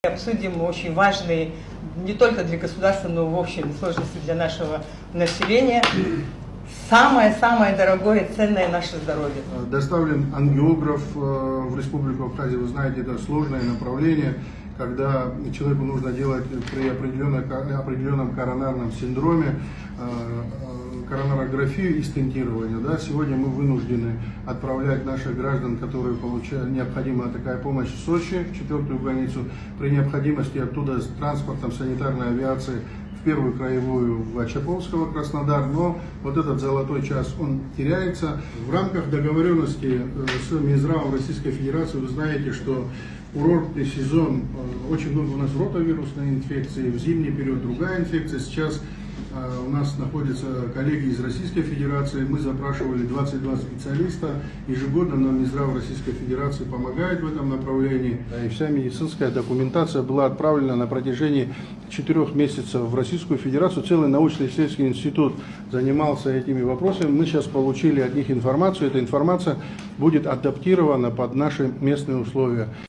Обсудим очень важные не только для государства, но в общей сложности для нашего населения. Самое дорогое и ценное наше здоровье. Доставлен ангиограф в Республику Абхазия. Вы знаете, это сложное направление, когда человеку нужно делать при определенном коронарном синдроме коронарографию и стентирование. Да? Сегодня мы вынуждены отправлять наших граждан, которые получают необходимая такая помощь, в Сочи, в 4-ю больницу, при необходимости оттуда с транспортом санитарной авиации в 1-ю краевую в Ачаповского, Краснодар, но вот этот золотой час, он теряется. В рамках договоренности с Минздравом Российской Федерации вы знаете, что курортный сезон, очень много у нас ротавирусной инфекции, в зимний период другая инфекция. Сейчас у нас находятся коллеги из Российской Федерации, мы запрашивали 22 специалиста, ежегодно нам Минздрав Российской Федерации помогает в этом направлении. И вся медицинская документация была отправлена на протяжении 4 месяцев в Российскую Федерацию. Целый научно-исследовательский институт занимался этими вопросами. Мы сейчас получили от них информацию, эта информация будет адаптирована под наши местные условия.